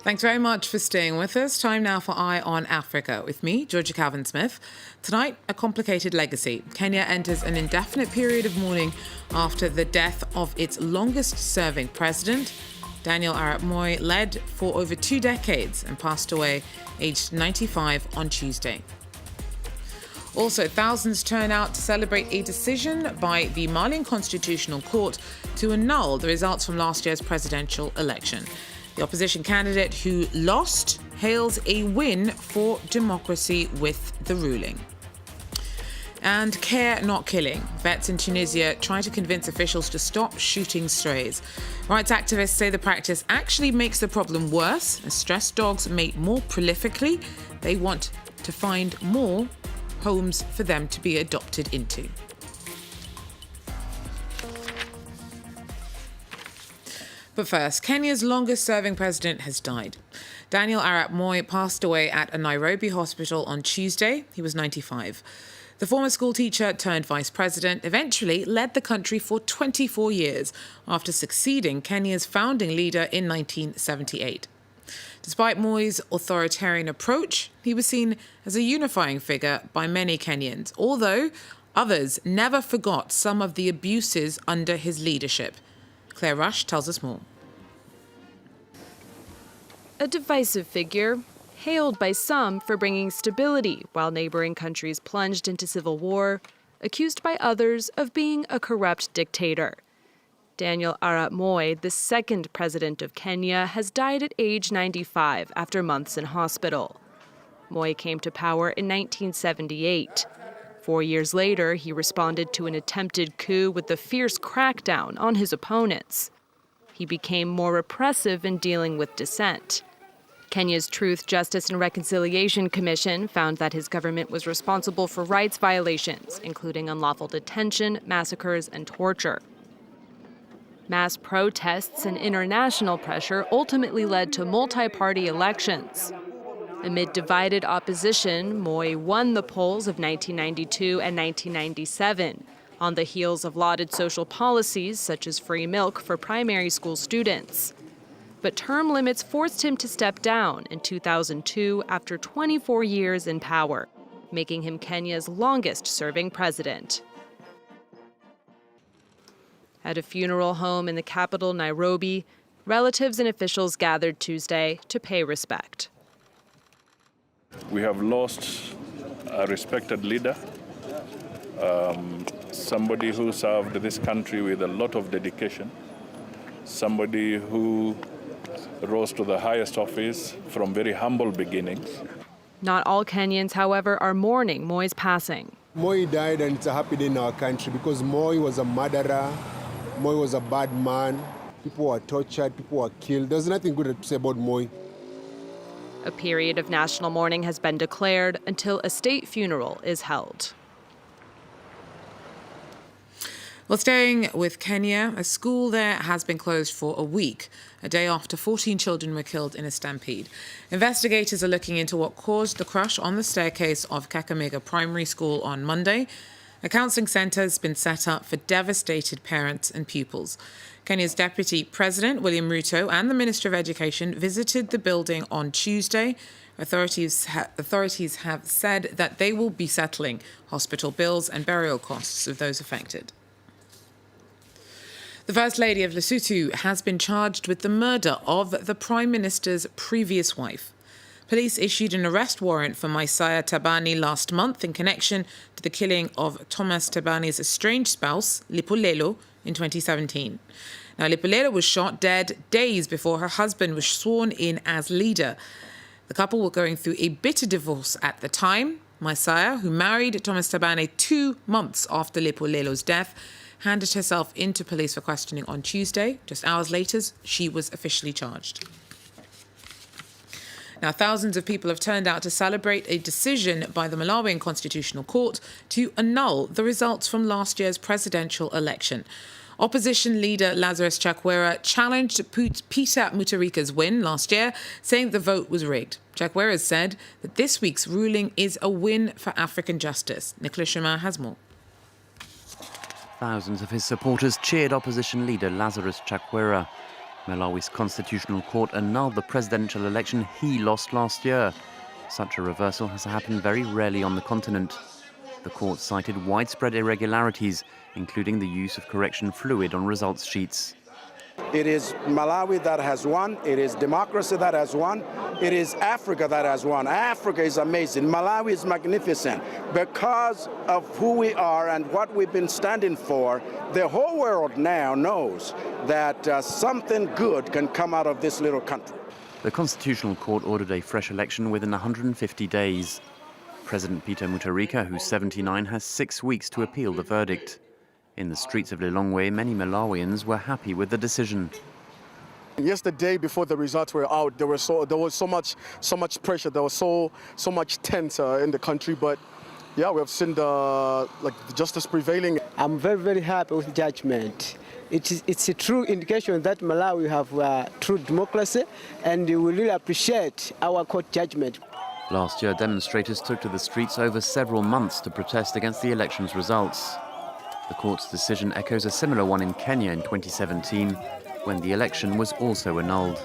Thanks very much for staying with us. Time now for Eye on Africa with me, Georgia Calvin-Smith. Tonight, a complicated legacy. Kenya enters an indefinite period of mourning after the death of its longest-serving president. Daniel Arap Moi led for over 2 decades and passed away aged 95 on Tuesday. Also, thousands turn out to celebrate a decision by the Malian Constitutional Court to annul the results from last year's presidential election. The opposition candidate who lost hails a win for democracy with the ruling. And care not killing. Vets in Tunisia try to convince officials to stop shooting strays. Rights activists say the practice actually makes the problem worse. As stressed dogs mate more prolifically, they want to find more homes for them to be adopted into. But first, Kenya's longest-serving president has died. Daniel Arap Moi passed away at a Nairobi hospital on Tuesday. He was 95. The former school teacher turned vice president eventually led the country for 24 years after succeeding Kenya's founding leader in 1978. Despite Moi's authoritarian approach, he was seen as a unifying figure by many Kenyans, although others never forgot some of the abuses under his leadership. Claire Rush tells us more. A divisive figure, hailed by some for bringing stability while neighboring countries plunged into civil war, accused by others of being a corrupt dictator. Daniel Arap Moi, the second president of Kenya, has died at age 95 after months in hospital. Moi came to power in 1978. 4 years later, he responded to an attempted coup with a fierce crackdown on his opponents. He became more repressive in dealing with dissent. Kenya's Truth, Justice and Reconciliation Commission found that his government was responsible for rights violations, including unlawful detention, massacres, and torture. Mass protests and international pressure ultimately led to multi-party elections. Amid divided opposition, Moi won the polls of 1992 and 1997 on the heels of lauded social policies such as free milk for primary school students. But term limits forced him to step down in 2002 after 24 years in power, making him Kenya's longest-serving president. At a funeral home in the capital, Nairobi, relatives and officials gathered Tuesday to pay respect. We have lost a respected leader, somebody who served this country with a lot of dedication, somebody who rose to the highest office from very humble beginnings. Not all Kenyans, however, are mourning Moi's passing. Moi died, and it's a happy day in our country because Moi was a murderer. Moi was a bad man. People were tortured, people were killed. There's nothing good to say about Moi. A period of national mourning has been declared until a state funeral is held. Well, staying with Kenya, a school there has been closed for a week, a day after 14 children were killed in a stampede. Investigators are looking into what caused the crush on the staircase of Kakamega Primary School on Monday. A counselling centre has been set up for devastated parents and pupils. Kenya's Deputy President, William Ruto, and the Minister of Education visited the building on Tuesday. Authorities have said that they will be settling hospital bills and burial costs of those affected. The First Lady of Lesotho has been charged with the murder of the Prime Minister's previous wife. Police issued an arrest warrant for Mois Tabane last month in connection to the killing of Thomas Tabane's estranged spouse, Lipolelo, in 2017. Now, Lipolelo was shot dead days before her husband was sworn in as leader. The couple were going through a bitter divorce at the time. Mois, who married Thomas Tabane 2 months after Lipolelo's death, handed herself into police for questioning on Tuesday. Just hours later, she was officially charged. Now, thousands of people have turned out to celebrate a decision by the Malawian Constitutional Court to annul the results from last year's presidential election. Opposition leader Lazarus Chakwera challenged Peter Mutharika's win last year, saying the vote was rigged. Chakwera said that this week's ruling is a win for African justice. Nicolas Chemin has more. Thousands of his supporters cheered opposition leader Lazarus Chakwera. Malawi's constitutional court annulled the presidential election he lost last year. Such a reversal has happened very rarely on the continent. The court cited widespread irregularities, including the use of correction fluid on results sheets. It is Malawi that has won. It is democracy that has won. It is Africa that has won. Africa is amazing. Malawi is magnificent. Because of who we are and what we've been standing for, the whole world now knows that something good can come out of this little country. The Constitutional Court ordered a fresh election within 150 days. President Peter Mutharika, who's 79, has 6 weeks to appeal the verdict. In the streets of Lilongwe, many Malawians were happy with the decision. Yesterday, before the results were out, there was so much pressure. There was so much tense in the country. But yeah, we have seen the justice prevailing. I'm very happy with the judgment. It's a true indication that Malawi have true democracy, and we really appreciate our court judgment. Last year, demonstrators took to the streets over several months to protest against the election's results. The court's decision echoes a similar one in Kenya in 2017, when the election was also annulled.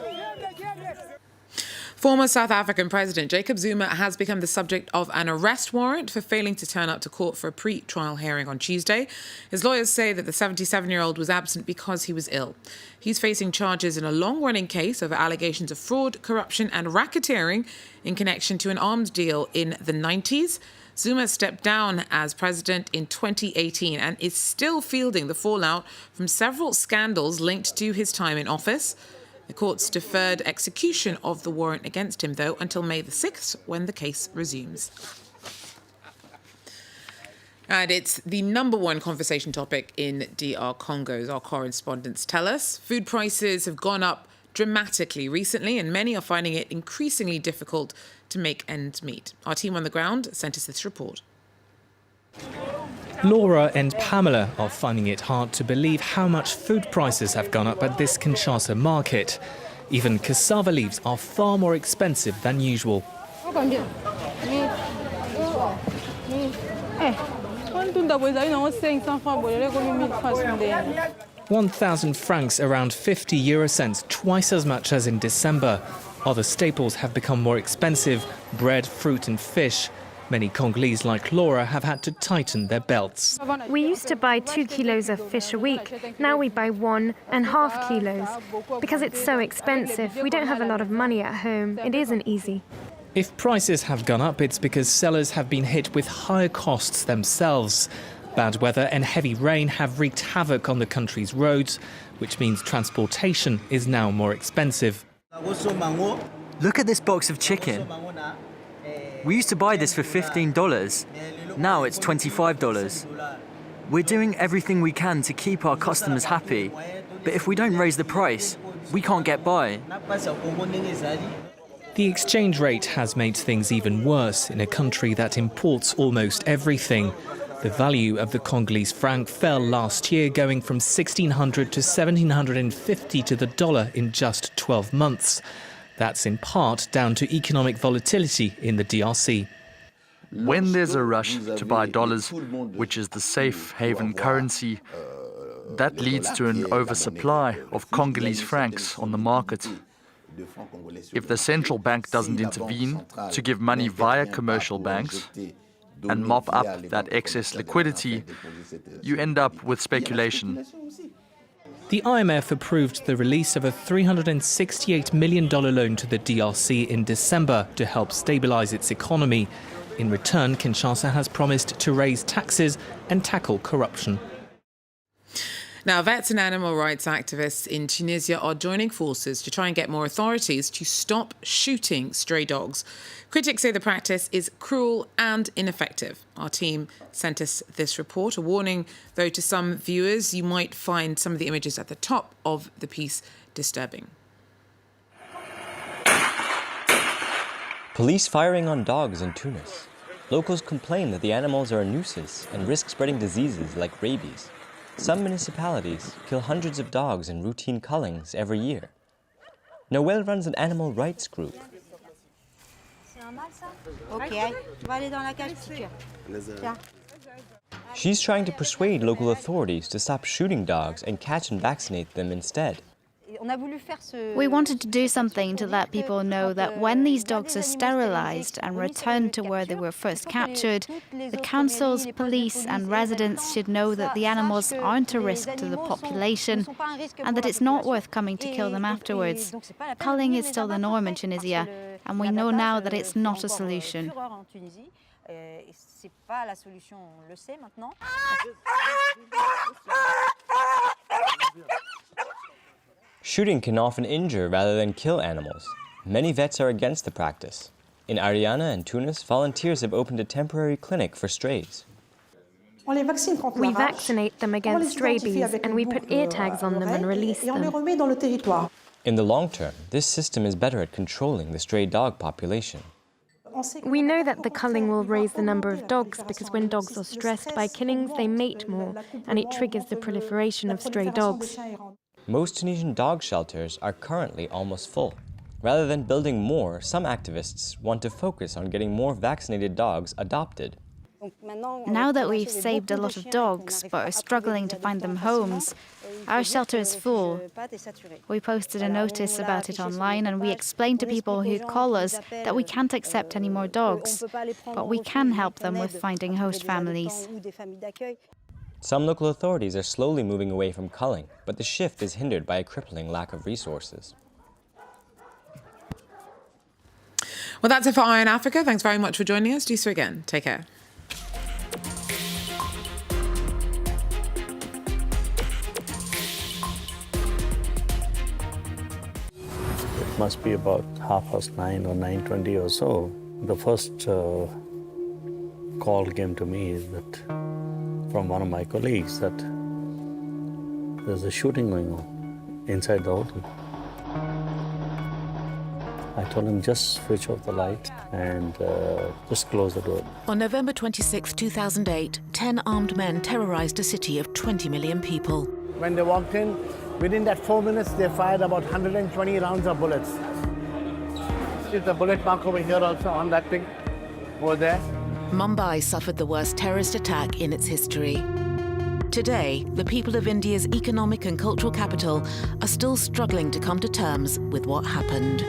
Former South African President Jacob Zuma has become the subject of an arrest warrant for failing to turn up to court for a pre-trial hearing on Tuesday. His lawyers say that the 77-year-old was absent because he was ill. He's facing charges in a long-running case over allegations of fraud, corruption and racketeering in connection to an arms deal in the 90s. Zuma stepped down as president in 2018 and is still fielding the fallout from several scandals linked to his time in office. The court's deferred execution of the warrant against him, though, until May the 6th, when the case resumes. And it's the #1 conversation topic in DR Congo, as our correspondents tell us. Food prices have gone up dramatically recently, and many are finding it increasingly difficult to make ends meet. Our team on the ground sent us this report. Laura and Pamela are finding it hard to believe how much food prices have gone up at this Kinshasa market. Even cassava leaves are far more expensive than usual. 1,000 francs, around 50 euro cents, twice as much as in December. Other staples have become more expensive: bread, fruit and fish. Many Congolese, like Laura, have had to tighten their belts. We used to buy 2 kilos of fish a week. Now we buy 1.5 kilos. Because it's so expensive, we don't have a lot of money at home. It isn't easy. If prices have gone up, it's because sellers have been hit with higher costs themselves. Bad weather and heavy rain have wreaked havoc on the country's roads, which means transportation is now more expensive. Look at this box of chicken. We used to buy this for $15. Now it's $25. We're doing everything we can to keep our customers happy, but if we don't raise the price, we can't get by. The exchange rate has made things even worse in a country that imports almost everything. The value of the Congolese franc fell last year, going from 1,600 to 1,750 to the dollar in just 12 months. That's in part down to economic volatility in the DRC. When there's a rush to buy dollars, which is the safe haven currency, that leads to an oversupply of Congolese francs on the market. If the central bank doesn't intervene to give money via commercial banks and mop up that excess liquidity, you end up with speculation. The IMF approved the release of a $368 million loan to the DRC in December to help stabilize its economy. In return, Kinshasa has promised to raise taxes and tackle corruption. Now, vets and animal rights activists in Tunisia are joining forces to try and get more authorities to stop shooting stray dogs. Critics say the practice is cruel and ineffective. Our team sent us this report, a warning, though, to some viewers. You might find some of the images at the top of the piece disturbing. Police firing on dogs in Tunis. Locals complain that the animals are a nuisance and risk spreading diseases like rabies. Some municipalities kill hundreds of dogs in routine cullings every year. Noelle runs an animal rights group. She's trying to persuade local authorities to stop shooting dogs and catch and vaccinate them instead. We wanted to do something to let people know that when these dogs are sterilized and returned to where they were first captured, the councils, police and residents should know that the animals aren't a risk to the population and that it's not worth coming to kill them afterwards. Culling is still the norm in Tunisia, and we know now that it's not a solution. Shooting can often injure rather than kill animals. Many vets are against the practice. In Ariana and Tunis, volunteers have opened a temporary clinic for strays. We vaccinate them against rabies and we put ear tags on them and release them. In the long term, this system is better at controlling the stray dog population. We know that the culling will raise the number of dogs because when dogs are stressed by killings, they mate more, and it triggers the proliferation of stray dogs. Most Tunisian dog shelters are currently almost full. Rather than building more, some activists want to focus on getting more vaccinated dogs adopted. Now that we've saved a lot of dogs but are struggling to find them homes, our shelter is full. We posted a notice about it online and we explained to people who call us that we can't accept any more dogs, but we can help them with finding host families. Some local authorities are slowly moving away from culling, but the shift is hindered by a crippling lack of resources. Well, that's it for Eye on Africa. Thanks very much for joining us. Do so again. Take care. It must be about 9:30 or 9:20 or so. The first call came to me that from one of my colleagues that there's a shooting going on inside the hotel. I told him just switch off the light and just close the door. On November 26, 2008, 10 armed men terrorized a city of 20 million people. When they walked in, within that 4 minutes, they fired about 120 rounds of bullets. Is the bullet mark over here also on that thing over there? Mumbai suffered the worst terrorist attack in its history. Today, the people of India's economic and cultural capital are still struggling to come to terms with what happened.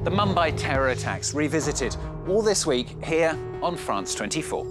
The Mumbai terror attacks revisited all this week here on France 24.